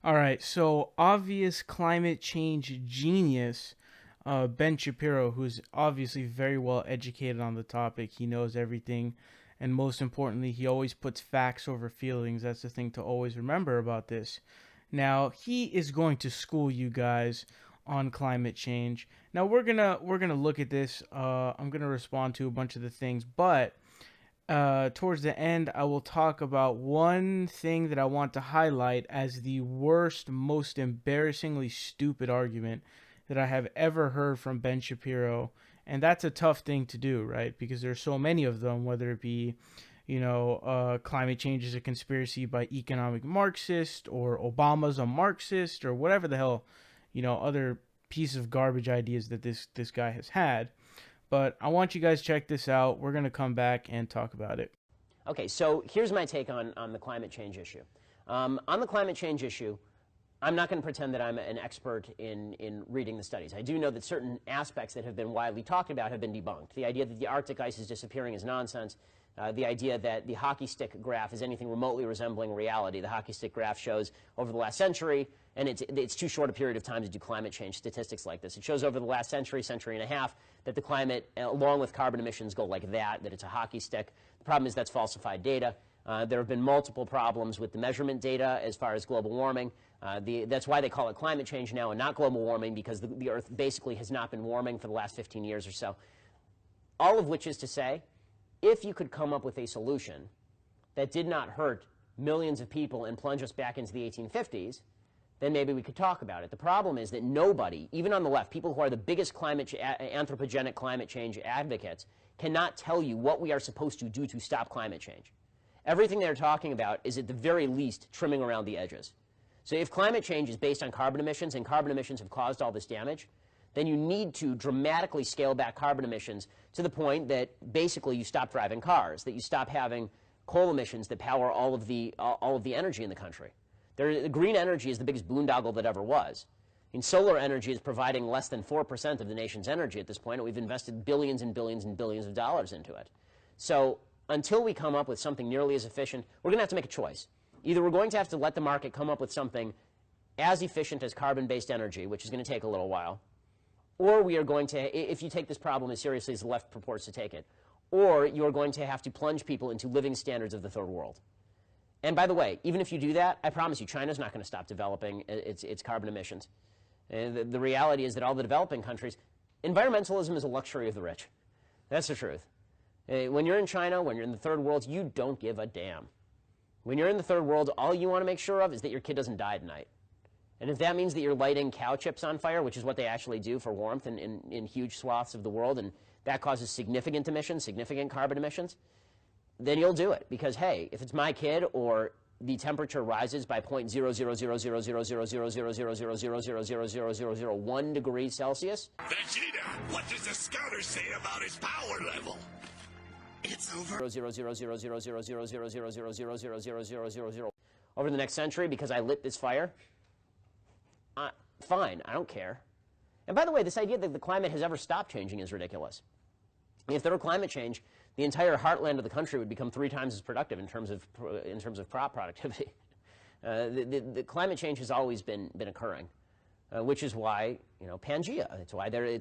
All right, so obvious climate change genius, Ben Shapiro, who's obviously very well educated on the topic. He knows everything, and most importantly, he always puts facts over feelings. That's the thing to always remember about this. Now, he is going to school you guys on climate change. Now, we're gonna look at this. I'm gonna respond to a bunch of the things, but towards the end, I will talk about one thing that I want to highlight as the worst, most embarrassingly stupid argument that I have ever heard from Ben Shapiro. And that's a tough thing to do, right? Because there's so many of them, whether it be, climate change is a conspiracy by economic Marxist, or Obama's a Marxist, or whatever the hell, other piece of garbage ideas that this guy has had. But I want you guys to check this out. We're going to come back and talk about it. Okay, so here's my take on the climate change issue. On the climate change issue, I'm not going to pretend that I'm an expert in reading the studies. I do know that certain aspects that have been widely talked about have been debunked. The idea that the Arctic ice is disappearing is nonsense. The idea that the hockey stick graph is anything remotely resembling reality. The hockey stick graph shows over the last century, and it's too short a period of time to do climate change statistics like this. It shows over the last century, century and a half, that the climate, along with carbon emissions, go like that it's a hockey stick. The problem is that's falsified data. There have been multiple problems with the measurement data as far as global warming. That's why they call it climate change now and not global warming, because the Earth basically has not been warming for the last 15 years or so. All of which is to say, if you could come up with a solution that did not hurt millions of people and plunge us back into the 1850s, then maybe we could talk about it. The problem is that nobody, even on the left, people who are the biggest anthropogenic climate change advocates, cannot tell you what we are supposed to do to stop climate change. Everything they're talking about is at the very least trimming around the edges. So if climate change is based on carbon emissions, and carbon emissions have caused all this damage, then you need to dramatically scale back carbon emissions to the point that basically you stop driving cars, that you stop having coal emissions that power all of the energy in the country. Green energy is the biggest boondoggle that ever was. Solar energy is providing less than 4% of the nation's energy at this point, and we've invested billions and billions and billions of dollars into it. So until we come up with something nearly as efficient, we're going to have to make a choice. Either we're going to have to let the market come up with something as efficient as carbon-based energy, which is going to take a little while, or we are going to, if you take this problem as seriously as the left purports to take it, or you're going to have to plunge people into living standards of the third world. And by the way, even if you do that, I promise you, China's not going to stop developing its carbon emissions. And the reality is that all the developing countries, environmentalism is a luxury of the rich. That's the truth. When you're in China, when you're in the third world, you don't give a damn. When you're in the third world, all you want to make sure of is that your kid doesn't die tonight. And if that means that you're lighting cow chips on fire, which is what they actually do for warmth in huge swaths of the world, and that causes significant emissions, significant carbon emissions, then you'll do it. Because, hey, if it's my kid, or the temperature rises by 0.0000000000000000001 degrees Celsius. Vegeta, what does the scouter say about his power level? It's over. 0.00000000000000000 over the next century because I lit this fire. Fine, I don't care. And by the way, this idea that the climate has ever stopped changing is ridiculous. If there were climate change, the entire heartland of the country would become 3 times as productive in terms of crop productivity. The climate change has always been occurring, which is why Pangea. It's why the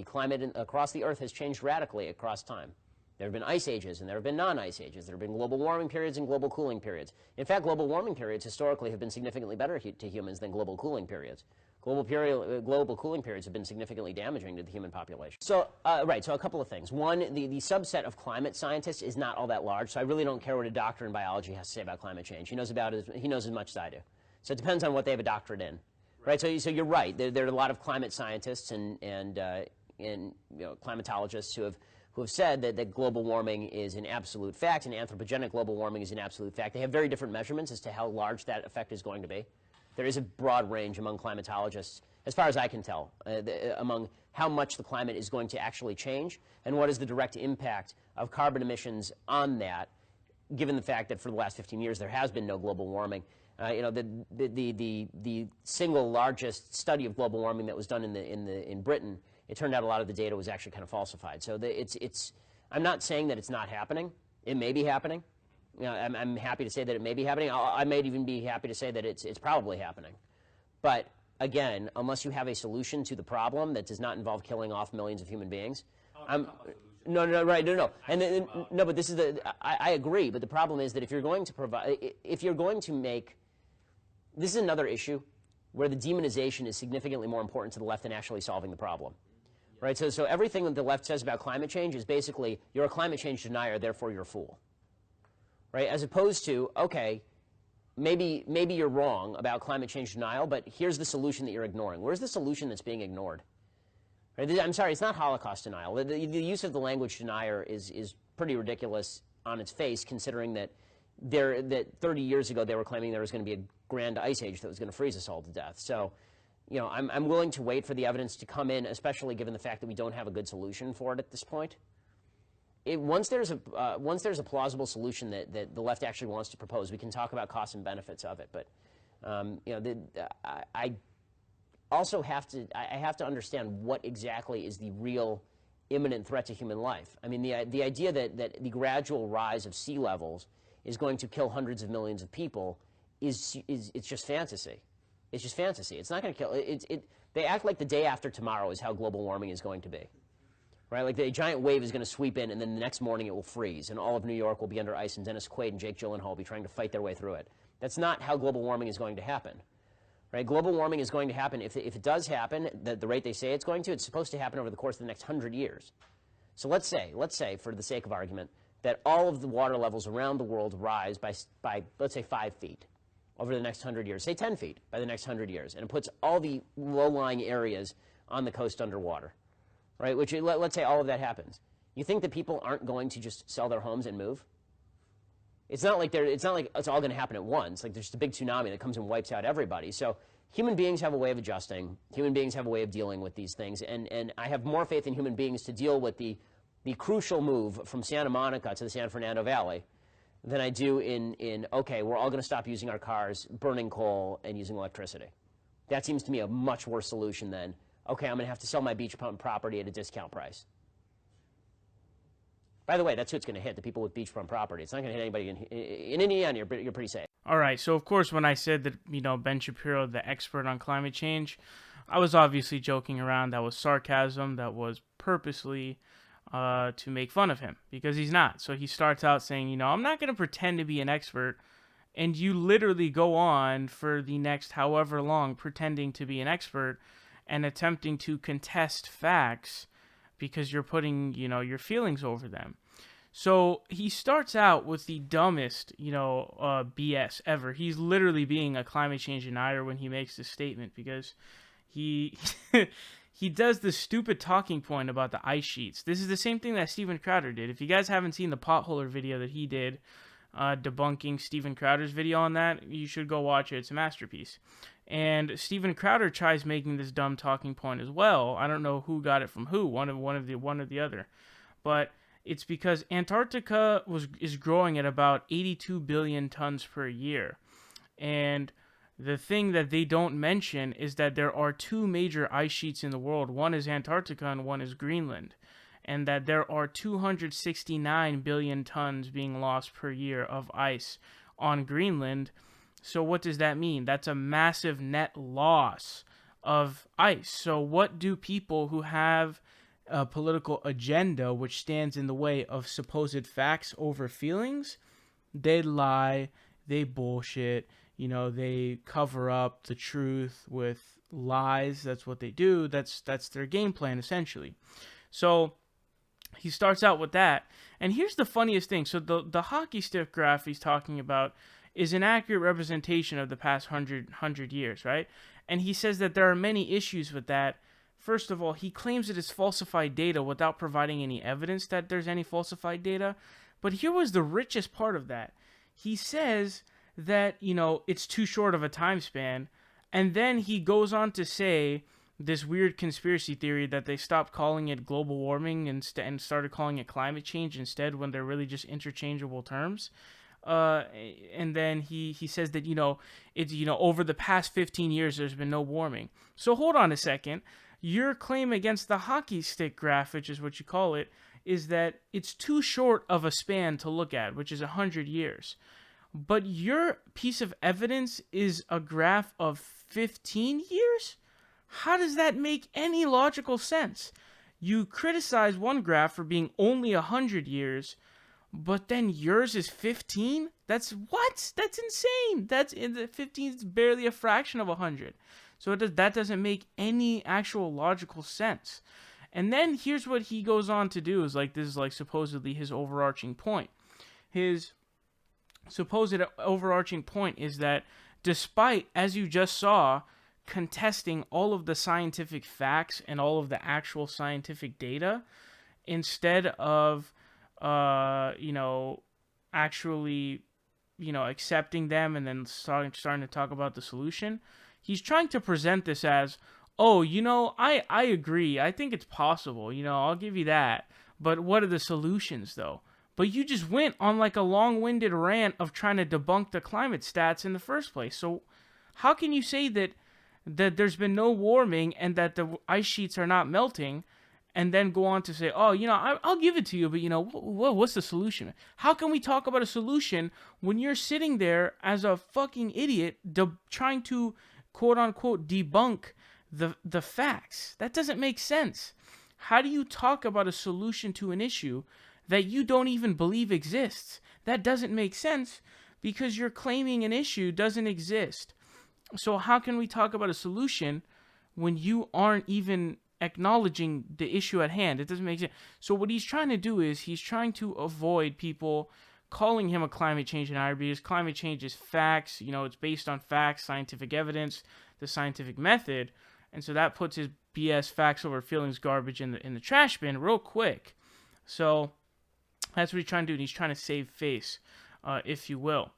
climate across the Earth has changed radically across time. There have been ice ages and there have been non-ice ages. There have been global warming periods and global cooling periods. In fact, global warming periods historically have been significantly better to humans than global cooling periods. Global cooling periods have been significantly damaging to the human population. So, so a couple of things. One, the subset of climate scientists is not all that large, so I really don't care what a doctor in biology has to say about climate change. He knows as much as I do. So it depends on what they have a doctorate in. Right, so you're right. There are a lot of climate scientists and climatologists who have said that global warming is an absolute fact, and anthropogenic global warming is an absolute fact. They have very different measurements as to how large that effect is going to be. There is a broad range among climatologists, as far as I can tell, among how much the climate is going to actually change and what is the direct impact of carbon emissions on that, given the fact that for the last 15 years there has been no global warming. The single largest study of global warming that was done in Britain, it turned out a lot of the data was actually kind of falsified. So I'm not saying that it's not happening. It may be happening. You know, I'm happy to say that it may be happening. I might even be happy to say that it's probably happening. But again, unless you have a solution to the problem that does not involve killing off millions of human beings, no. No, but this is I agree. But the problem is that if you're going to make, this is another issue where the demonization is significantly more important to the left than actually solving the problem. Right? So everything that the left says about climate change is basically, you're a climate change denier, therefore you're a fool. Right? As opposed to, okay, maybe you're wrong about climate change denial, but here's the solution that you're ignoring. Where's the solution that's being ignored? Right? I'm sorry, it's not Holocaust denial. The use of the language denier is pretty ridiculous on its face, considering that 30 years ago they were claiming there was going to be a grand ice age that was going to freeze us all to death. So, you know, I'm willing to wait for the evidence to come in, especially given the fact that we don't have a good solution for it at this point. Once there's a plausible solution that the left actually wants to propose, we can talk about costs and benefits of it. But you know, I also have to understand what exactly is the real imminent threat to human life. I mean, the idea that the gradual rise of sea levels is going to kill hundreds of millions of people it's just fantasy. It's just fantasy. It's not going to kill. They act like the day after tomorrow is how global warming is going to be. Right? Like the giant wave is going to sweep in, and then the next morning it will freeze, and all of New York will be under ice, and Dennis Quaid and Jake Gyllenhaal will be trying to fight their way through it. That's not how global warming is going to happen. Right? Global warming is going to happen, if it does happen, the rate they say it's going to, it's supposed to happen over the course of the next 100 years. So let's say, for the sake of argument, that all of the water levels around the world rise by let's say 5 feet over the next 100 years, say 10 feet by the next 100 years, and it puts all the low-lying areas on the coast underwater. Right, which let's say all of that happens. You think that people aren't going to just sell their homes and move? It's not like it's all going to happen at once. Like there's just a big tsunami that comes and wipes out everybody. So human beings have a way of adjusting. Human beings have a way of dealing with these things. And I have more faith in human beings to deal with the crucial move from Santa Monica to the San Fernando Valley than I do in okay, we're all going to stop using our cars, burning coal, and using electricity. That seems to me a much worse solution than, okay, I'm going to have to sell my beachfront property at a discount price. By the way, that's who it's going to hit, the people with beachfront property. It's not going to hit anybody in Indiana. You're pretty safe. All right, so of course when I said that, you know, Ben Shapiro, the expert on climate change, I was obviously joking around. That was sarcasm. That was purposely to make fun of him, because he's not. So he starts out saying, you know, I'm not going to pretend to be an expert, and you literally go on for the next however long pretending to be an expert and attempting to contest facts because you're putting, you know, your feelings over them. So he starts out with the dumbest, you know, BS ever. He's literally being a climate change denier when he makes this statement, because he he does this stupid talking point about the ice sheets. This is the same thing that Steven Crowder did. If you guys haven't seen the potholer video that he did, debunking Steven Crowder's video on that, you should go watch it. It's a masterpiece. And Steven Crowder tries making this dumb talking point as well. I don't know who got it from who, one or the other, but it's because Antarctica is growing at about 82 billion tons per year, and the thing that they don't mention is that there are two major ice sheets in the world. One is Antarctica and one is Greenland, and that there are 269 billion tons being lost per year of ice on Greenland. So what does that mean? That's a massive net loss of ice. So what do people who have a political agenda which stands in the way of supposed facts over feelings? They lie, they bullshit, you know, they cover up the truth with lies. That's what they do. That's their game plan, essentially. So he starts out with that. And here's the funniest thing. So the hockey stick graph he's talking about is an accurate representation of the past 100 years, right? And he says that there are many issues with that. First of all, he claims it is falsified data without providing any evidence that there's any falsified data. But here was the richest part of that. He says that, you know, it's too short of a time span. And then he goes on to say this weird conspiracy theory that they stopped calling it global warming and started calling it climate change instead, when they're really just interchangeable terms. And then he says that, you know, it's, you know, over the past 15 years, there's been no warming. So hold on a second. Your claim against the hockey stick graph, which is what you call it, is that it's too short of a span to look at, which is 100 years. But your piece of evidence is a graph of 15 years? How does that make any logical sense? You criticize one graph for being only 100 years, but then yours is 15? That's what? That's insane. That's in the 15 is barely a fraction of 100. So that doesn't make any actual logical sense. And then here's what he goes on to do is like this is like supposedly his overarching point. His supposed overarching point is that despite, as you just saw, contesting all of the scientific facts and all of the actual scientific data, instead of actually accepting them and then starting to talk about the solution, he's trying to present this as, oh, I agree, I think it's possible, I'll give you that, but what are the solutions though? But you just went on like a long-winded rant of trying to debunk the climate stats in the first place. So how can you say that there's been no warming and that the ice sheets are not melting, and then go on to say, oh, I'll give it to you, but what's the solution? How can we talk about a solution when you're sitting there as a fucking idiot trying to quote-unquote debunk the facts? That doesn't make sense. How do you talk about a solution to an issue that you don't even believe exists? That doesn't make sense because you're claiming an issue doesn't exist. So how can we talk about a solution when you aren't even acknowledging the issue at hand? It doesn't make sense. So what he's trying to do is he's trying to avoid people calling him a climate change denier, because climate change is facts. It's based on facts, scientific evidence, the scientific method. And so that puts his BS facts over feelings garbage in the trash bin real quick. So that's what he's trying to do. And he's trying to save face, if you will.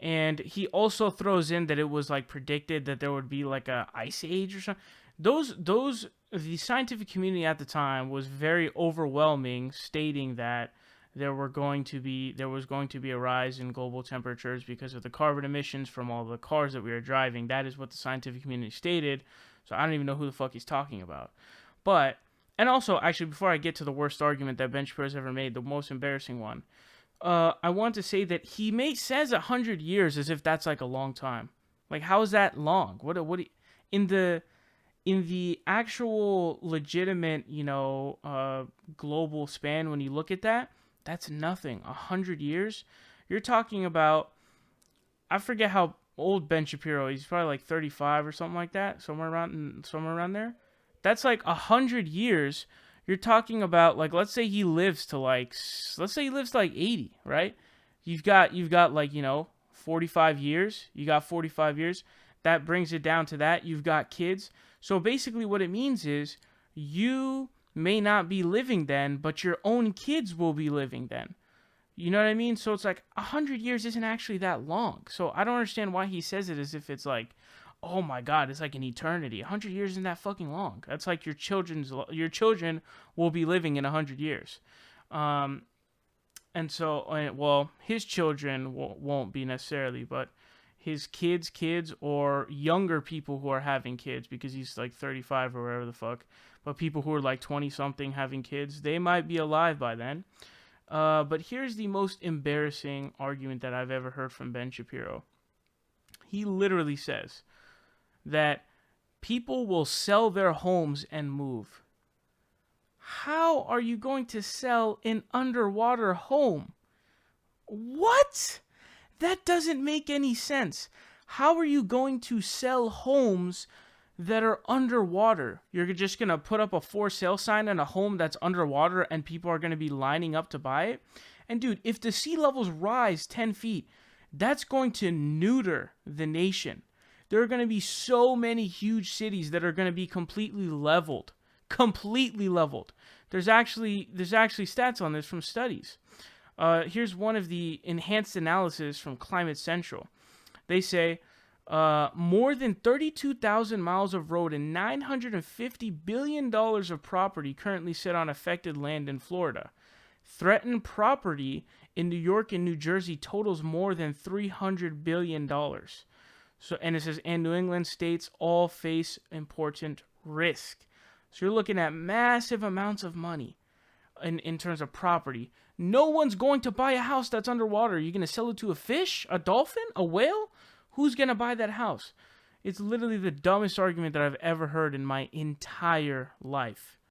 And he also throws in that it was like predicted that there would be like a ice age or something. The scientific community at the time was very overwhelming, stating that there was going to be a rise in global temperatures because of the carbon emissions from all the cars that we were driving. That is what the scientific community stated. So I don't even know who the fuck he's talking about. But, and also, actually, before I get to the worst argument that Ben Shapiro's ever made, the most embarrassing one, I want to say that he says 100 years as if that's like a long time. Like, how is that long? In the actual legitimate, global span, when you look at that, that's nothing. 100 years? You're talking about, I forget how old Ben Shapiro is. He's probably like 35 or something like that, somewhere around there. That's like 100 years. You're talking about, like, let's say he lives to like 80, right? You've got like, 45 years. You got 45 years. That brings it down to that. You've got kids. So basically what it means is you may not be living then, but your own kids will be living then. You know what I mean? So it's like 100 years isn't actually that long. So I don't understand why he says it as if it's like, oh my God, it's like an eternity. 100 years isn't that fucking long. That's like your children will be living in 100 years. And so, well, his children won't be necessarily, but his kids, or younger people who are having kids, because he's like 35 or whatever the fuck, but people who are like 20-something having kids, they might be alive by then. But here's the most embarrassing argument that I've ever heard from Ben Shapiro. He literally says that people will sell their homes and move. How are you going to sell an underwater home? What? That doesn't make any sense. How are you going to sell homes that are underwater? You're just going to put up a for sale sign on a home that's underwater and people are going to be lining up to buy it? And dude, if the sea levels rise 10 feet, that's going to neuter the nation. There are going to be so many huge cities that are going to be completely leveled. Completely leveled. There's actually stats on this from studies. Here's one of the enhanced analysis from Climate Central. They say more than 32,000 miles of road and $950 billion of property currently sit on affected land in Florida. Threatened property in New York and New Jersey totals more than $300 billion. So, and it says, and New England states all face important risk. So you're looking at massive amounts of money. in terms of property. No one's going to buy a house that's underwater. You're going to sell it to a fish, a dolphin, a whale? Who's going to buy that house? It's literally the dumbest argument that I've ever heard in my entire life.